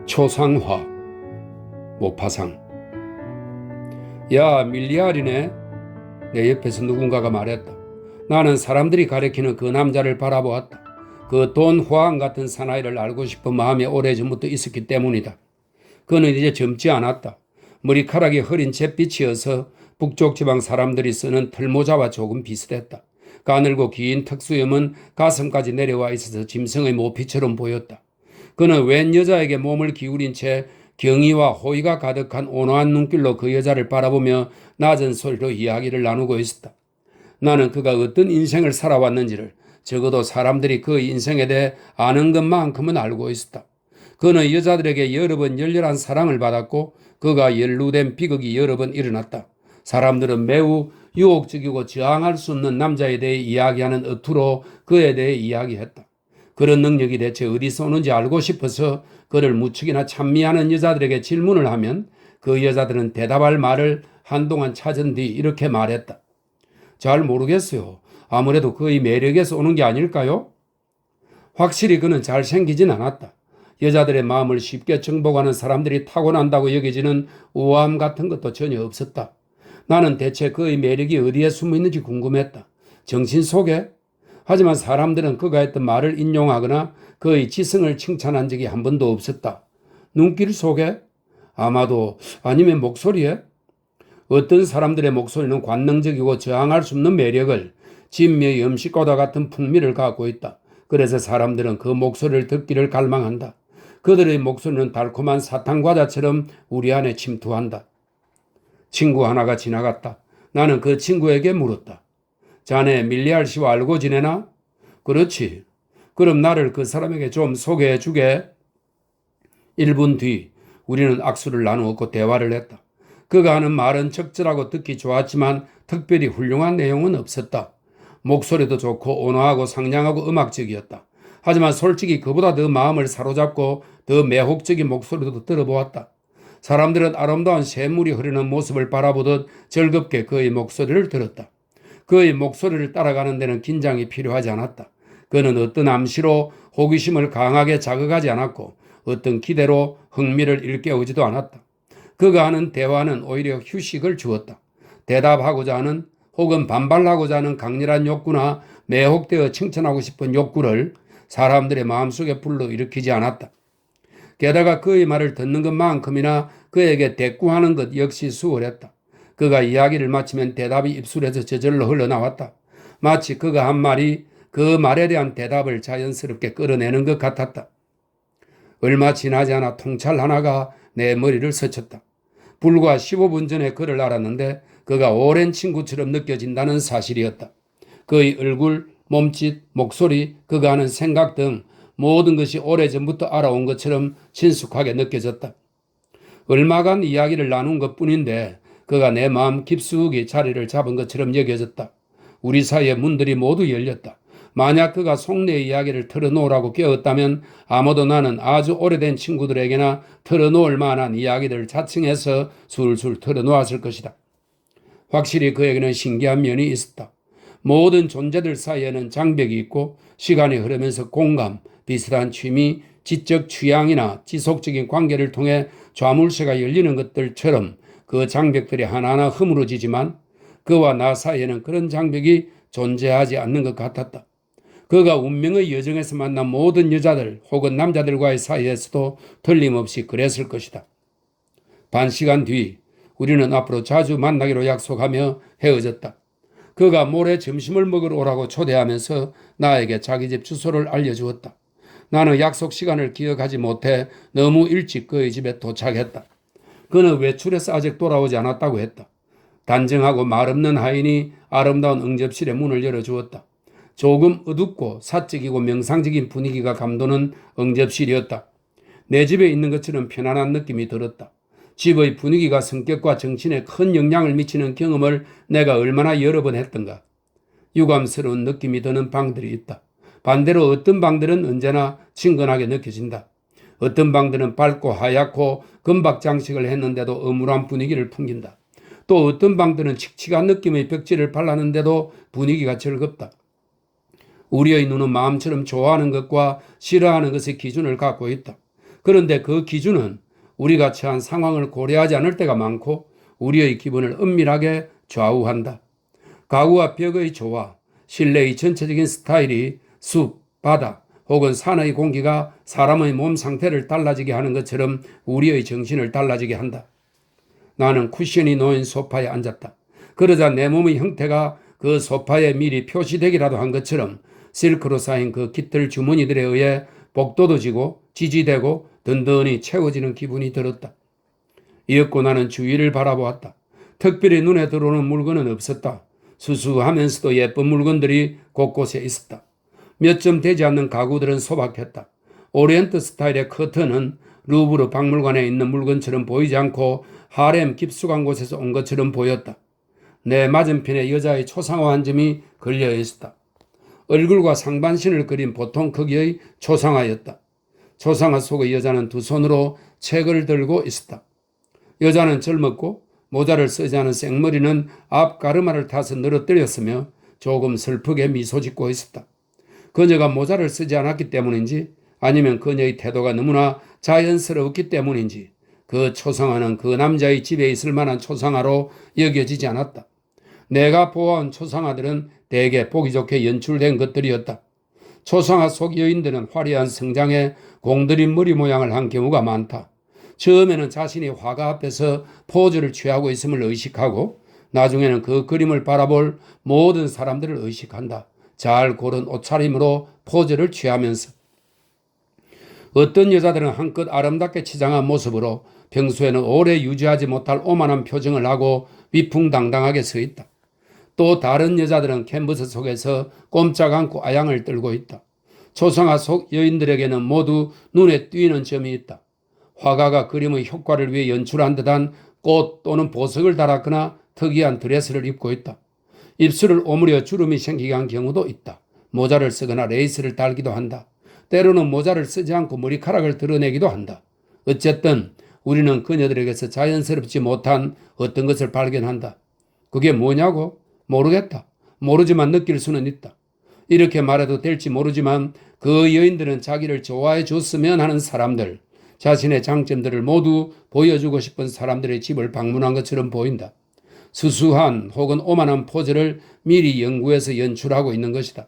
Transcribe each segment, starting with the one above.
초상화 모파상. 야 밀리알이네. 내 옆에서 누군가가 말했다. 나는 사람들이 가리키는 그 남자를 바라보았다. 그 돈 후안 같은 사나이를 알고 싶은 마음이 오래전부터 있었기 때문이다. 그는 이제 젊지 않았다. 머리카락이 흐린 잿빛이어서 북쪽 지방 사람들이 쓰는 털모자와 조금 비슷했다. 가늘고 긴 턱수염은 가슴까지 내려와 있어서 짐승의 모피처럼 보였다. 그는 웬 여자에게 몸을 기울인 채 경의와 호의가 가득한 온화한 눈길로 그 여자를 바라보며 낮은 소리로 이야기를 나누고 있었다. 나는 그가 어떤 인생을 살아왔는지를 적어도 사람들이 그 인생에 대해 아는 것만큼은 알고 있었다. 그는 여자들에게 여러 번 열렬한 사랑을 받았고 그가 연루된 비극이 여러 번 일어났다. 사람들은 매우 유혹적이고 저항할 수 없는 남자에 대해 이야기하는 어투로 그에 대해 이야기했다. 그런 능력이 대체 어디서 오는지 알고 싶어서 그를 무척이나 찬미하는 여자들에게 질문을 하면 그 여자들은 대답할 말을 한동안 찾은 뒤 이렇게 말했다. 잘 모르겠어요. 아무래도 그의 매력에서 오는 게 아닐까요? 확실히 그는 잘생기진 않았다. 여자들의 마음을 쉽게 정복하는 사람들이 타고난다고 여겨지는 우아함 같은 것도 전혀 없었다. 나는 대체 그의 매력이 어디에 숨어 있는지 궁금했다. 정신 속에? 하지만 사람들은 그가 했던 말을 인용하거나 그의 지성을 칭찬한 적이 한 번도 없었다. 눈길 속에? 아마도 아니면 목소리에? 어떤 사람들의 목소리는 관능적이고 저항할 수 없는 매력을, 진미의 음식과도 같은 풍미를 갖고 있다. 그래서 사람들은 그 목소리를 듣기를 갈망한다. 그들의 목소리는 달콤한 사탕과자처럼 우리 안에 침투한다. 친구 하나가 지나갔다. 나는 그 친구에게 물었다. 자네 밀리알 씨와 알고 지내나? 그렇지. 그럼 나를 그 사람에게 좀 소개해 주게. 1분 뒤 우리는 악수를 나누었고 대화를 했다. 그가 하는 말은 적절하고 듣기 좋았지만 특별히 훌륭한 내용은 없었다. 목소리도 좋고 온화하고 상냥하고 음악적이었다. 하지만 솔직히 그보다 더 마음을 사로잡고 더 매혹적인 목소리도 들어보았다. 사람들은 아름다운 샘물이 흐르는 모습을 바라보듯 즐겁게 그의 목소리를 들었다. 그의 목소리를 따라가는 데는 긴장이 필요하지 않았다. 그는 어떤 암시로 호기심을 강하게 자극하지 않았고 어떤 기대로 흥미를 일깨우지도 않았다. 그가 하는 대화는 오히려 휴식을 주었다. 대답하고자 하는 혹은 반발하고자 하는 강렬한 욕구나 매혹되어 칭찬하고 싶은 욕구를 사람들의 마음속에 불러일으키지 않았다. 게다가 그의 말을 듣는 것만큼이나 그에게 대꾸하는 것 역시 수월했다. 그가 이야기를 마치면 대답이 입술에서 저절로 흘러나왔다. 마치 그가 한 말이 그 말에 대한 대답을 자연스럽게 끌어내는 것 같았다. 얼마 지나지 않아 통찰 하나가 내 머리를 스쳤다. 불과 15분 전에 그를 알았는데 그가 오랜 친구처럼 느껴진다는 사실이었다. 그의 얼굴, 몸짓, 목소리, 그가 하는 생각 등 모든 것이 오래전부터 알아온 것처럼 친숙하게 느껴졌다. 얼마간 이야기를 나눈 것뿐인데 그가 내 마음 깊숙이 자리를 잡은 것처럼 여겨졌다. 우리 사이의 문들이 모두 열렸다. 만약 그가 속내 이야기를 털어놓으라고 깨웠다면 아마도 나는 아주 오래된 친구들에게나 털어놓을 만한 이야기들을 자청해서 술술 털어놓았을 것이다. 확실히 그에게는 신기한 면이 있었다. 모든 존재들 사이에는 장벽이 있고 시간이 흐르면서 공감, 비슷한 취미, 지적 취향이나 지속적인 관계를 통해 좌물쇠가 열리는 것들처럼 그 장벽들이 하나하나 허물어지지만 그와 나 사이에는 그런 장벽이 존재하지 않는 것 같았다. 그가 운명의 여정에서 만난 모든 여자들 혹은 남자들과의 사이에서도 틀림없이 그랬을 것이다. 반 시간 뒤 우리는 앞으로 자주 만나기로 약속하며 헤어졌다. 그가 모레 점심을 먹으러 오라고 초대하면서 나에게 자기 집 주소를 알려주었다. 나는 약속 시간을 기억하지 못해 너무 일찍 그의 집에 도착했다. 그는 외출해서 아직 돌아오지 않았다고 했다. 단정하고 말없는 하인이 아름다운 응접실의 문을 열어주었다. 조금 어둡고 사적이고 명상적인 분위기가 감도는 응접실이었다. 내 집에 있는 것처럼 편안한 느낌이 들었다. 집의 분위기가 성격과 정신에 큰 영향을 미치는 경험을 내가 얼마나 여러 번 했던가. 유감스러운 느낌이 드는 방들이 있다. 반대로 어떤 방들은 언제나 친근하게 느껴진다. 어떤 방들은 밝고 하얗고 금박 장식을 했는데도 음울한 분위기를 풍긴다. 또 어떤 방들은 칙칙한 느낌의 벽지를 발랐는데도 분위기가 즐겁다. 우리의 눈은 마음처럼 좋아하는 것과 싫어하는 것의 기준을 갖고 있다. 그런데 그 기준은 우리가 처한 상황을 고려하지 않을 때가 많고 우리의 기분을 은밀하게 좌우한다. 가구와 벽의 조화, 실내의 전체적인 스타일이 숲, 바다 혹은 산의 공기가 사람의 몸 상태를 달라지게 하는 것처럼 우리의 정신을 달라지게 한다. 나는 쿠션이 놓인 소파에 앉았다. 그러자 내 몸의 형태가 그 소파에 미리 표시되기라도 한 것처럼 실크로 쌓인 그 깃털 주머니들에 의해 복도도 지고 지지되고 든든히 채워지는 기분이 들었다. 이었고 나는 주위를 바라보았다. 특별히 눈에 들어오는 물건은 없었다. 수수하면서도 예쁜 물건들이 곳곳에 있었다. 몇 점 되지 않는 가구들은 소박했다. 오리엔트 스타일의 커튼은 루브르 박물관에 있는 물건처럼 보이지 않고 하렘 깊숙한 곳에서 온 것처럼 보였다. 내 맞은편에 여자의 초상화 한 점이 걸려 있었다. 얼굴과 상반신을 그린 보통 크기의 초상화였다. 초상화 속의 여자는 두 손으로 책을 들고 있었다. 여자는 젊었고 모자를 쓰지 않은 생머리는 앞 가르마를 타서 늘어뜨렸으며 조금 슬프게 미소 짓고 있었다. 그녀가 모자를 쓰지 않았기 때문인지 아니면 그녀의 태도가 너무나 자연스러웠기 때문인지 그 초상화는 그 남자의 집에 있을 만한 초상화로 여겨지지 않았다. 내가 보아온 초상화들은 대개 보기 좋게 연출된 것들이었다. 초상화 속 여인들은 화려한 성장에 공들인 머리 모양을 한 경우가 많다. 처음에는 자신이 화가 앞에서 포즈를 취하고 있음을 의식하고 나중에는 그 그림을 바라볼 모든 사람들을 의식한다. 잘 고른 옷차림으로 포즈를 취하면서. 어떤 여자들은 한껏 아름답게 치장한 모습으로 평소에는 오래 유지하지 못할 오만한 표정을 하고 위풍당당하게 서 있다. 또 다른 여자들은 캔버스 속에서 꼼짝 않고 아양을 떨고 있다. 초상화 속 여인들에게는 모두 눈에 띄는 점이 있다. 화가가 그림의 효과를 위해 연출한 듯한 꽃 또는 보석을 달았거나 특이한 드레스를 입고 있다. 입술을 오므려 주름이 생기게 한 경우도 있다. 모자를 쓰거나 레이스를 달기도 한다. 때로는 모자를 쓰지 않고 머리카락을 드러내기도 한다. 어쨌든 우리는 그녀들에게서 자연스럽지 못한 어떤 것을 발견한다. 그게 뭐냐고? 모르겠다. 모르지만 느낄 수는 있다. 이렇게 말해도 될지 모르지만 그 여인들은 자기를 좋아해 줬으면 하는 사람들, 자신의 장점들을 모두 보여주고 싶은 사람들의 집을 방문한 것처럼 보인다. 수수한 혹은 오만한 포즈를 미리 연구해서 연출하고 있는 것이다.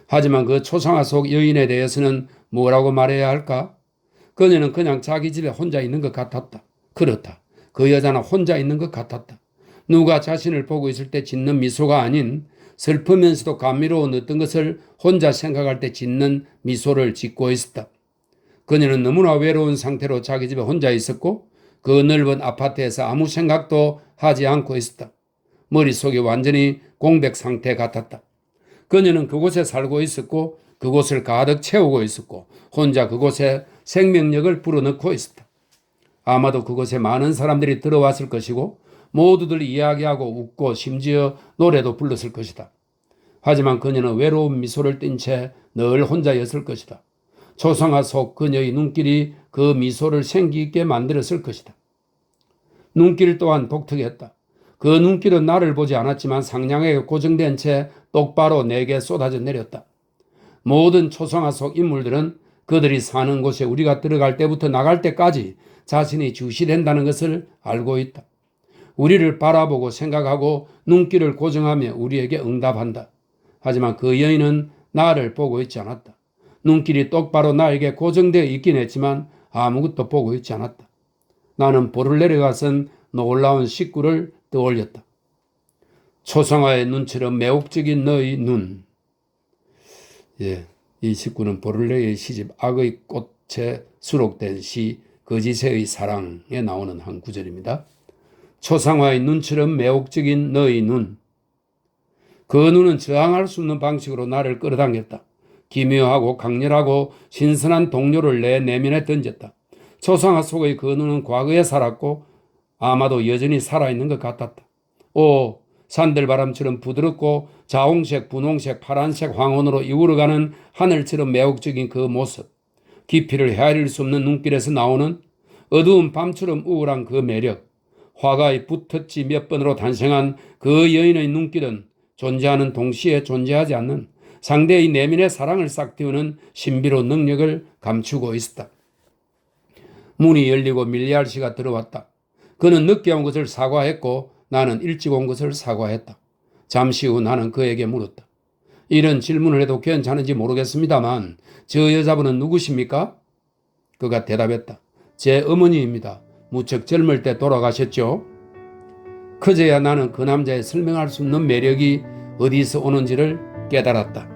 하지만 그 초상화 속 여인에 대해서는 뭐라고 말해야 할까? 그녀는 그냥 자기 집에 혼자 있는 것 같았다. 그렇다. 그 여자는 혼자 있는 것 같았다. 누가 자신을 보고 있을 때 짓는 미소가 아닌 슬프면서도 감미로운 어떤 것을 혼자 생각할 때 짓는 미소를 짓고 있었다. 그녀는 너무나 외로운 상태로 자기 집에 혼자 있었고 그 넓은 아파트에서 아무 생각도 하지 않고 있었다. 머릿속이 완전히 공백 상태 같았다. 그녀는 그곳에 살고 있었고 그곳을 가득 채우고 있었고 혼자 그곳에 생명력을 불어넣고 있었다. 아마도 그곳에 많은 사람들이 들어왔을 것이고 모두들 이야기하고 웃고 심지어 노래도 불렀을 것이다. 하지만 그녀는 외로운 미소를 띤 채 늘 혼자였을 것이다. 초상화 속 그녀의 눈길이 그 미소를 생기 있게 만들었을 것이다. 눈길 또한 독특했다. 그 눈길은 나를 보지 않았지만 상냥하게 고정된 채 똑바로 내게 쏟아져 내렸다. 모든 초상화 속 인물들은 그들이 사는 곳에 우리가 들어갈 때부터 나갈 때까지 자신이 주시된다는 것을 알고 있다. 우리를 바라보고 생각하고 눈길을 고정하며 우리에게 응답한다. 하지만 그 여인은 나를 보고 있지 않았다. 눈길이 똑바로 나에게 고정되어 있긴 했지만 아무것도 보고 있지 않았다. 나는 볼을 내려가선 놀라운 식구를 떠올렸다. 초상화의 눈처럼 매혹적인 너의 눈. 이 식구는 보를레의 시집 악의 꽃에 수록된 시 거짓의 사랑에 나오는 한 구절입니다. 초상화의 눈처럼 매혹적인 너의 눈. 그 눈은 저항할 수 없는 방식으로 나를 끌어당겼다. 기묘하고 강렬하고 신선한 동료를 내 내면에 던졌다. 초상화 속의 그 눈은 과거에 살았고 아마도 여전히 살아있는 것 같았다. 산들바람처럼 부드럽고 자홍색, 분홍색, 파란색 황혼으로 이우러가는 하늘처럼 매혹적인 그 모습. 깊이를 헤아릴 수 없는 눈길에서 나오는 어두운 밤처럼 우울한 그 매력. 화가의 붓터치 몇 번으로 탄생한 그 여인의 눈길은 존재하는 동시에 존재하지 않는 상대의 내면의 사랑을 싹 틔우는 신비로운 능력을 감추고 있었다. 문이 열리고 밀리알 씨가 들어왔다. 그는 늦게 온 것을 사과했고 나는 일찍 온 것을 사과했다. 잠시 후 나는 그에게 물었다. 이런 질문을 해도 괜찮은지 모르겠습니다만 저 여자분은 누구십니까? 그가 대답했다. 제 어머니입니다. 무척 젊을 때 돌아가셨죠? 그제야 나는 그 남자의 설명할 수 없는 매력이 어디서 오는지를 깨달았다.